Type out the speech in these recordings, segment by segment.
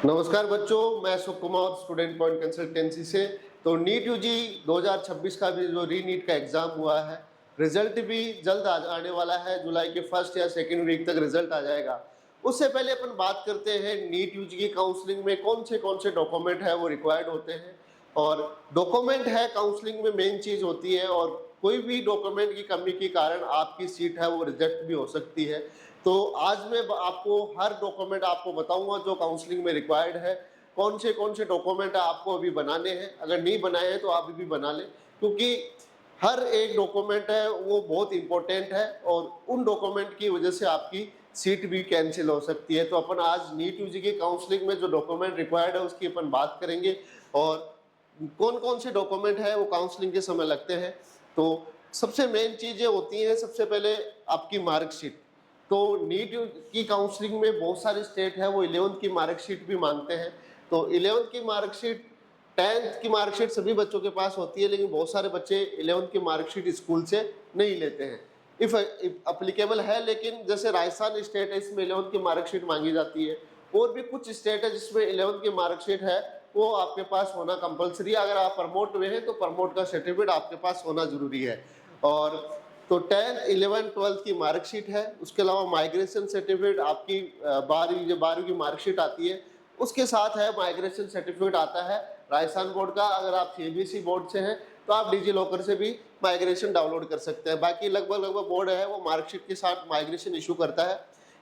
नमस्कार बच्चों, मैं Ashok Kumar student point consultancy से। तो नीट यूजी 2026 का भी जो री नीट का एग्जाम हुआ है, रिजल्ट भी जल्द आने वाला है। जुलाई के फर्स्ट या सेकेंड वीक तक रिजल्ट आ जाएगा। उससे पहले अपन बात करते हैं नीट यूजी की काउंसलिंग में कौन से डॉक्यूमेंट है वो रिक्वायर्ड होते हैं। और डॉक्यूमेंट है काउंसलिंग में मेन चीज होती है, और कोई भी डॉक्यूमेंट की कमी के कारण आपकी सीट है वो रिजेक्ट भी हो सकती है। तो आज मैं आपको हर डॉक्यूमेंट आपको बताऊंगा जो काउंसलिंग में रिक्वायर्ड है। कौन से डॉक्यूमेंट आपको अभी बनाने हैं, अगर नहीं बनाए हैं तो आप अभी बना लें, क्योंकि हर एक डॉक्यूमेंट है वो बहुत इंपॉर्टेंट है और उन डॉक्यूमेंट की वजह से आपकी सीट भी कैंसिल हो सकती है। तो अपन आज नीट यूजी की काउंसलिंग में जो डॉक्यूमेंट रिक्वायर्ड है उसकी अपन बात करेंगे, और कौन से डॉक्यूमेंट है वो काउंसलिंग के समय लगते हैं। तो सबसे मेन चीजें होती हैं, सबसे पहले आपकी मार्कशीट। तो नीट की काउंसलिंग में बहुत सारे स्टेट है वो 11th की मार्कशीट भी मांगते हैं। तो 11th की मार्कशीट, 10th की मार्कशीट सभी बच्चों के पास होती है, लेकिन बहुत सारे बच्चे 11th की मार्कशीट स्कूल से नहीं लेते हैं। इफ अप्लीकेबल है, लेकिन जैसे राजस्थान स्टेट है इसमें 11th की मार्कशीट मांगी जाती है। और भी कुछ स्टेट है जिसमें 11th की मार्कशीट है वो आपके पास होना कंपलसरी है। अगर आप प्रमोट हुए हैं तो प्रमोट का सर्टिफिकेट आपके पास होना जरूरी है। और तो 10th 11th 12th की मार्कशीट है। उसके अलावा माइग्रेशन सर्टिफिकेट आपकी 12वीं की मार्कशीट आती है, उसके साथ है माइग्रेशन सर्टिफिकेट आता है राजस्थान बोर्ड का। अगर आप सीबीएसई बोर्ड से हैं तो आप डिजी लॉकर से भी माइग्रेशन डाउनलोड कर सकते हैं। बाकी लगभग बोर्ड है वो मार्कशीट के साथ माइग्रेशन इशू करता है।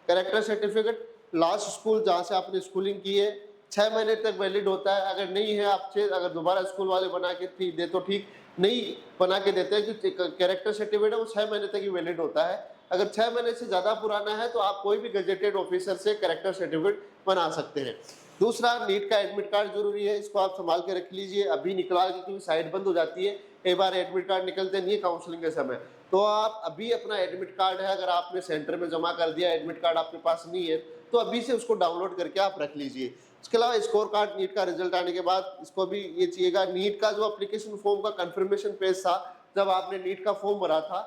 कैरेक्टर सर्टिफिकेट, लास्ट स्कूल जहाँ से आपने स्कूलिंग की है 6 महीने तक वैलिड होता है। अगर नहीं है आपसे, अगर दोबारा स्कूल वाले बना के ठीक दे तो ठीक, नहीं बना के देते हैं कि कैरेक्टर सर्टिफिकेट है वो 6 महीने तक ही वैलिड होता है। अगर 6 महीने से ज़्यादा पुराना है तो आप कोई भी गजेटेड ऑफिसर से कैरेक्टर सर्टिफिकेट बना सकते हैं। दूसरा, नीट का एडमिट कार्ड जरूरी है, इसको आप संभाल के रख लीजिए। अभी निकला क्योंकि साइट बंद हो जाती है, कई बार एडमिट कार्ड निकलते नहीं है काउंसलिंग के समय। तो आप अभी अपना एडमिट कार्ड है, अगर आपने सेंटर में जमा कर दिया, एडमिट कार्ड आपके पास नहीं है तो अभी से उसको डाउनलोड करके आप रख लीजिए। इसके अलावा स्कोर कार्ड नीट का रिजल्ट आने के बाद इसको भी ये चाहिएगा। नीट का जो एप्लीकेशन फॉर्म का कंफर्मेशन पेज था जब आपने नीट का फॉर्म भरा था,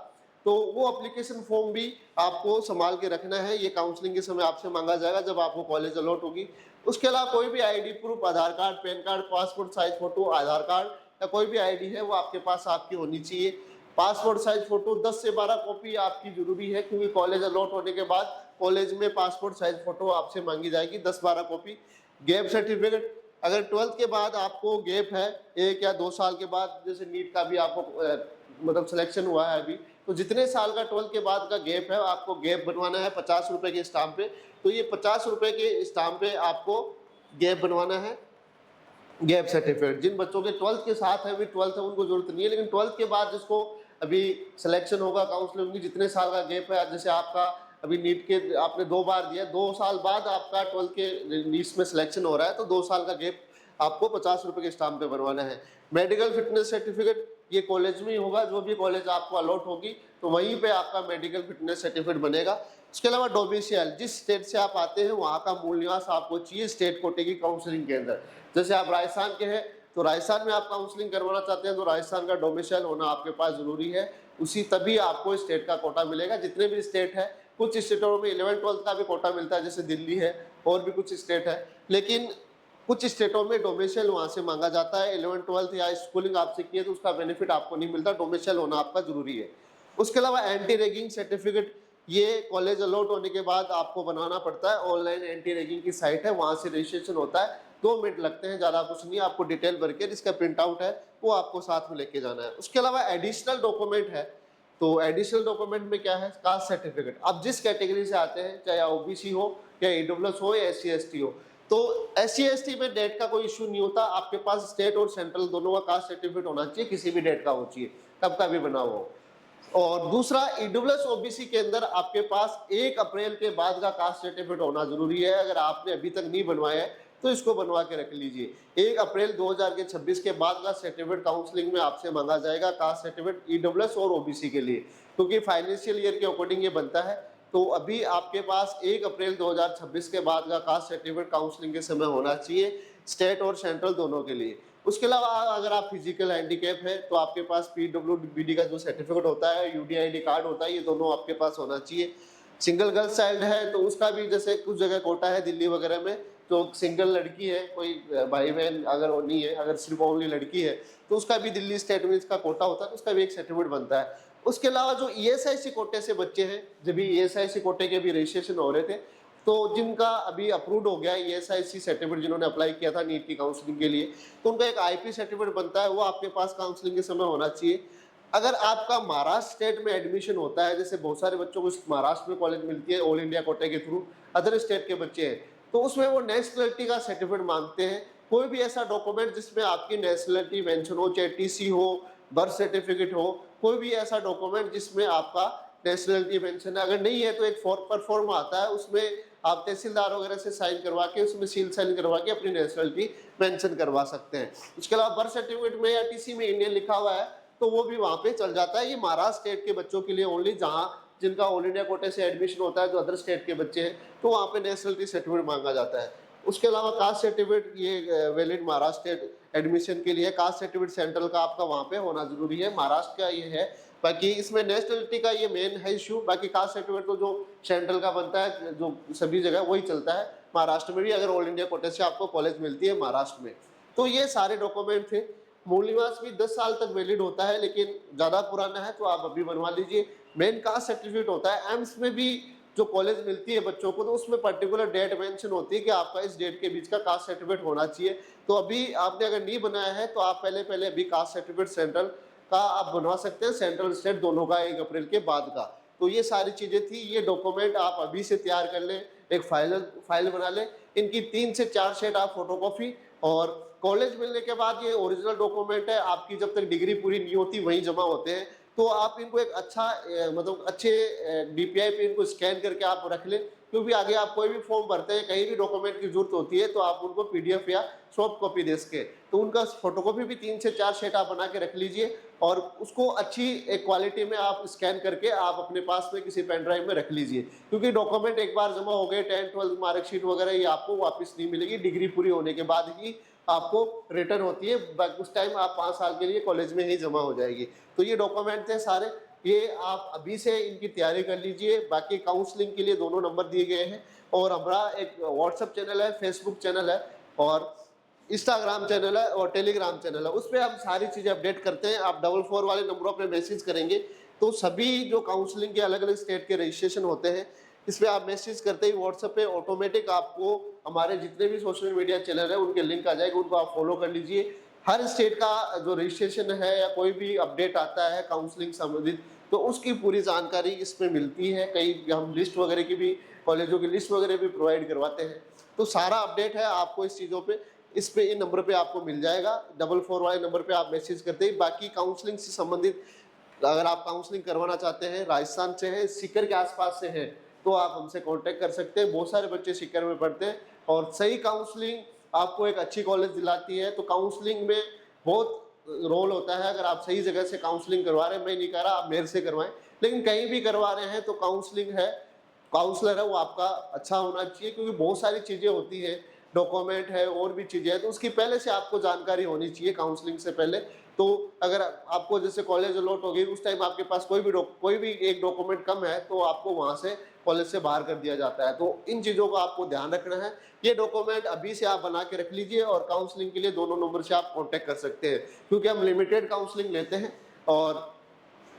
तो वो एप्लीकेशन फॉर्म भी आपको संभाल के रखना है। ये काउंसलिंग के समय आपसे मांगा जाएगा जब आपको कॉलेज अलॉट होगी। उसके अलावा कोई भी ID proof, Aadhaar card, PAN card, passport size photo, Aadhaar card या कोई भी आईडी है वो आपके पास आपकी होनी चाहिए। पासपोर्ट साइज फोटो 10 से 12 कॉपी आपकी जरूरी है, क्योंकि कॉलेज अलॉट होने के बाद कॉलेज में पासपोर्ट साइज फोटो आपसे मांगी जाएगी 10-12 कॉपी। गैप सर्टिफिकेट, अगर 12th के बाद आपको गैप है 1 या 2 साल के बाद, जैसे नीट का भी आपको मतलब सिलेक्शन हुआ है अभी, तो जितने साल का 12th के बाद का गैप है आपको गैप बनवाना है 50 रुपए के स्टाम्प पे। तो ये 50 रुपए के स्टाम्प पे आपको गैप बनवाना है, गैप सर्टिफिकेट। जिन बच्चों के 12th के साथ है, अभी 12th है उनको जरूरत नहीं है, लेकिन 12th के बाद जिसको अभी सिलेक्शन होगा, काउंसलिंग होगी, जितने साल का गैप है, जैसे आपका अभी नीट के आपने 2 बार दिया, 2 साल बाद आपका 12th के नीट में सिलेक्शन हो रहा है, तो 2 साल का गैप आपको 50 रुपए के स्टाम्प पे बनवाना है। मेडिकल फिटनेस सर्टिफिकेट, ये कॉलेज में ही होगा, जो भी कॉलेज आपको अलॉट होगी तो वहीं पे आपका मेडिकल फिटनेस सर्टिफिकेट बनेगा। उसके अलावा डोमिसाइल, जिस स्टेट से आप आते हैं वहाँ का मूल निवास आपको चाहिए स्टेट कोटे की काउंसलिंग के अंदर। जैसे आप राजस्थान के हैं तो राजस्थान में आप काउंसलिंग करवाना चाहते हैं तो राजस्थान का डोमिसाइल होना आपके पास जरूरी है, उसी तभी आपको स्टेट का कोटा मिलेगा। जितने भी स्टेट है, कुछ स्टेटों में 11th-12th का भी कोटा मिलता है, जैसे दिल्ली है और भी कुछ स्टेट है, लेकिन कुछ स्टेटों में डोमिसाइल वहां से मांगा जाता है। 11th-12th या स्कूलिंग आपसे की है तो उसका बेनिफिट आपको नहीं मिलता, डोमिसाइल होना आपका जरूरी है। उसके अलावा एंटी रैगिंग सर्टिफिकेट, ये कॉलेज अलॉट होने के बाद आपको बनाना पड़ता है। ऑनलाइन एंटी रैगिंग की साइट है, वहां से रजिस्ट्रेशन होता है, 2 मिनट लगते हैं, ज्यादा कुछ नहीं। आपको डिटेल भर के इसका प्रिंट आउट है वो आपको साथ में लेके जाना है। उसके अलावा एडिशनल डॉक्यूमेंट है, तो एडिशनल डॉक्यूमेंट में क्या है, कास्ट सर्टिफिकेट। आप जिस कैटेगरी से आते हैं, चाहे ओबीसी हो या ईडब्ल्यूएस हो या SC/ST हो, तो SC/ST में डेट का कोई इशू नहीं होता। आपके पास स्टेट और सेंट्रल दोनों का कास्ट सर्टिफिकेट होना चाहिए, किसी भी डेट का हो चाहिए, कब का भी बना हो। और दूसरा, ईडब्ल्यूएस ओबीसी के अंदर आपके पास 1 अप्रैल के बाद का कास्ट सर्टिफिकेट होना जरूरी है। अगर आपने अभी तक नहीं बनवाया है तो इसको बनवा के रख लीजिए। 1 अप्रैल 2026 के बाद का सर्टिफिकेट काउंसलिंग में आपसे मांगा जाएगा, कास्ट सर्टिफिकेट ईडब्ल्यूएस और ओबीसी के लिए, क्योंकि फाइनेंशियल ईयर के अकॉर्डिंग ये बनता है। तो अभी आपके पास 1 अप्रैल 2026 के बाद का कास्ट सर्टिफिकेट काउंसलिंग के समय होना चाहिए, स्टेट और सेंट्रल दोनों के लिए। उसके अलावा अगर आप फिजिकल हैंडीकैप है तो आपके पास PWBD का जो सर्टिफिकेट होता है, UDID कार्ड होता है, ये दोनों आपके पास होना चाहिए। सिंगल गर्ल चाइल्ड है तो उसका भी जैसे कुछ जगह कोटा है दिल्ली वगैरह में, जो सिंगल लड़की है, कोई भाई बहन अगर वो नहीं है, अगर सिर्फ ओनली लड़की है, तो उसका भी दिल्ली स्टेट में इसका कोटा होता है, तो उसका भी एक सर्टिफिकेट बनता है। उसके अलावा जो ईएसआईसी कोटे से बच्चे हैं, जब भी ईएसआईसी कोटे के भी रजिस्ट्रेशन हो रहे थे, तो जिनका अभी अप्रूव्ड हो गया ईएसआईसी सर्टिफिकेट, जिन्होंने अप्लाई किया था नीट की काउंसलिंग के लिए, तो उनका एक आईपी सर्टिफिकेट बनता है, वो आपके पास काउंसलिंग के समय होना चाहिए। अगर आपका महाराष्ट्र स्टेट में एडमिशन होता है, जैसे बहुत सारे बच्चों को महाराष्ट्र में कॉलेज मिलती है ऑल इंडिया कोटे के थ्रू, अदर स्टेट के बच्चे हैं, तो उसमें वो नेशनलिटी का सर्टिफिकेट मांगते हैं। कोई भी ऐसा डॉक्यूमेंट जिसमें आपकी नेशनलिटी मेंशन हो, चाहे टीसी हो, बर्थ सर्टिफिकेट हो, कोई भी ऐसा डॉक्यूमेंट जिसमें आपका नेशनलिटी मेंशन है, अगर नहीं है तो एक फॉर्म आता है, उसमें आप तहसीलदार वगैरह से साइन करवा के, उसमें सील साइन करवा के अपनी नेशनलिटी मेंशन करवा सकते हैं। उसके अलावा बर्थ सर्टिफिकेट में या टीसी में इंडियन लिखा हुआ है तो वो भी वहाँ पे चल जाता है। ये महाराष्ट्र स्टेट के बच्चों के लिए ओनली, जहाँ जिनका ऑल इंडिया कोटे से एडमिशन होता है, जो अदर स्टेट के बच्चे हैं, तो वहाँ पे नेशनलिटी सर्टिफिकेट मांगा जाता है। उसके अलावा कास्ट सर्टिफिकेट, ये वैलिड महाराष्ट्र स्टेट एडमिशन के लिए कास्ट सर्टिफिकेट सेंट्रल का आपका वहाँ पे होना जरूरी है, महाराष्ट्र का ये है। बाकी इसमें नेशनलिटी का ये मेन है इशू, बाकी कास्ट सर्टिफिकेट तो जो सेंट्रल का बनता है, जो सभी जगह वही चलता है। महाराष्ट्र में भी अगर ऑल इंडिया कोटे से आपको कॉलेज मिलती है महाराष्ट्र में, तो ये सारे डॉक्यूमेंट थे। मूल निवास भी 10 साल तक वैलिड होता है, लेकिन ज़्यादा पुराना है तो आप अभी बनवा लीजिए। मेन कास्ट सर्टिफिकेट होता है। एम्स में भी जो कॉलेज मिलती है बच्चों को, तो उसमें पर्टिकुलर डेट मेंशन होती है कि आपका इस डेट के बीच का कास्ट सर्टिफिकेट होना चाहिए। तो अभी आपने अगर नहीं बनाया है तो आप पहले अभी कास्ट सर्टिफिकेट सेंट्रल का आप बनवा सकते हैं, सेंट्रल स्टेट दोनों का 1 अप्रैल के बाद का। तो ये सारी चीज़ें थी। ये डॉक्यूमेंट आप अभी से तैयार कर लें, एक फाइल बना लें। इनकी 3 से 4 सेट आप फोटोकॉपी, और कॉलेज मिलने के बाद ये ओरिजिनल डॉक्यूमेंट है, आपकी जब तक डिग्री पूरी नहीं होती वहीं जमा होते हैं। तो आप इनको एक अच्छा मतलब अच्छे डीपीआई पे इनको स्कैन करके आप रख लें, क्योंकि आगे आप कोई भी फॉर्म भरते हैं, कहीं भी डॉक्यूमेंट की जरूरत होती है, तो आप उनको पीडीएफ या सॉफ्ट कॉपी दे सके, तो उनका फोटोकॉपी भी 3 से 4 सेट आप बना के रख लीजिए, और उसको अच्छी एक क्वालिटी में आप स्कैन करके आप अपने पास में किसी पेन ड्राइव में रख लीजिए। क्योंकि डॉक्यूमेंट एक बार जमा हो गए, 10th 12th मार्कशीट वगैरह, ये आपको वापस नहीं मिलेगी, डिग्री पूरी होने के बाद ही आपको रिटर्न होती है। उस टाइम आप 5 साल के लिए कॉलेज में ही जमा हो जाएगी। तो ये डॉक्यूमेंट थे सारे, ये आप अभी से इनकी तैयारी कर लीजिए। बाकी काउंसलिंग के लिए दोनों नंबर दिए गए हैं, और हमारा एक व्हाट्सएप चैनल है, फेसबुक चैनल है, और इंस्टाग्राम चैनल है, और टेलीग्राम चैनल है। उस पर हम सारी चीज़ें अपडेट करते हैं। आप 44 वाले नंबरों पर मैसेज करेंगे तो सभी जो काउंसलिंग के अलग अलग स्टेट के रजिस्ट्रेशन होते हैं, इस पर आप मैसेज करते ही व्हाट्सएप पे ऑटोमेटिक आपको हमारे जितने भी सोशल मीडिया चैनल है उनके लिंक आ जाएगा, उनको आप फॉलो कर लीजिए। हर स्टेट का जो रजिस्ट्रेशन है या कोई भी अपडेट आता है काउंसलिंग संबंधित, तो उसकी पूरी जानकारी इसमें मिलती है। कई हम लिस्ट वगैरह की भी, कॉलेजों की लिस्ट वगैरह भी प्रोवाइड करवाते हैं। तो सारा अपडेट है आपको इस चीज़ों पे, इस पे इन नंबर पे आपको मिल जाएगा। 44 वाले नंबर पे आप मैसेज करते ही। बाकी काउंसलिंग से संबंधित अगर आप काउंसलिंग करवाना चाहते हैं, राजस्थान से हैं, सीकर के आसपास से हैं, तो आप हमसे कांटेक्ट कर सकते हैं। बहुत सारे बच्चे सीकर में पढ़ते हैं, और सही काउंसलिंग आपको एक अच्छी कॉलेज दिलाती है। तो काउंसलिंग में बहुत रोल होता है। अगर आप सही जगह से काउंसलिंग करवा रहे हैं, मैं नहीं कह रहा आप मेरे से करवाएं, लेकिन कहीं भी करवा रहे हैं तो काउंसलिंग है, काउंसलर है वो आपका अच्छा होना चाहिए। क्योंकि बहुत सारी चीज़ें होती हैं, डॉक्यूमेंट है और भी चीज़ें हैं, तो उसकी पहले से आपको जानकारी होनी चाहिए काउंसलिंग से पहले। तो अगर आपको जैसे कॉलेज अलॉट हो गई, उस टाइम आपके पास कोई भी एक डॉक्यूमेंट कम है, तो आपको वहाँ से कॉलेज से बाहर कर दिया जाता है। तो इन चीज़ों का आपको ध्यान रखना है। ये डॉक्यूमेंट अभी से आप बना के रख लीजिए, और काउंसलिंग के लिए दोनों नंबर से आप कॉन्टैक्ट कर सकते हैं, क्योंकि हम लिमिटेड काउंसलिंग लेते हैं, और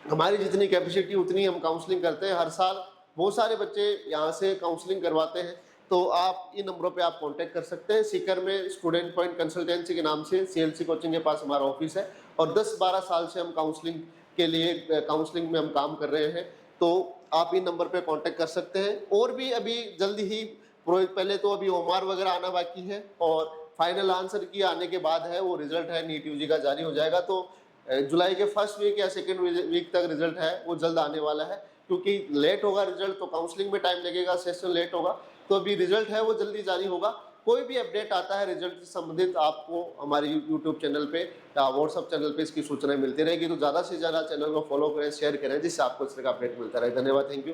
हमारी जितनी कैपेसिटी उतनी हम काउंसलिंग करते हैं। हर साल बहुत सारे बच्चे यहाँ से काउंसलिंग करवाते हैं। तो आप इन नंबरों पे आप कांटेक्ट कर सकते हैं। सीकर में स्टूडेंट पॉइंट कंसल्टेंसी के नाम से सीएलसी कोचिंग के पास हमारा ऑफिस है, और 10-12 साल से हम काउंसलिंग के लिए काउंसलिंग में हम काम कर रहे हैं। तो आप इन नंबर पे कांटेक्ट कर सकते हैं। और भी अभी जल्दी ही पहले तो अभी ओमार वगैरह आना बाकी है, और फाइनल आंसर की आने के बाद है वो रिजल्ट है नीट यूजी का जारी हो जाएगा। तो जुलाई के फर्स्ट वीक या सेकेंड वीक तक रिजल्ट है वो जल्द आने वाला है। क्योंकि लेट होगा रिजल्ट तो काउंसलिंग में टाइम लगेगा, सेशन लेट होगा, तो अभी रिजल्ट है वो जल्दी जारी होगा। कोई भी अपडेट आता है रिजल्ट से संबंधित, आपको हमारे यूट्यूब चैनल पे या व्हाट्सअप चैनल पे इसकी सूचनाएं मिलती रहेगी। तो ज़्यादा से ज़्यादा चैनल को फॉलो करें, शेयर करें, जिससे आपको इस तरह का अपडेट मिलता रहे। धन्यवाद, थैंक यू।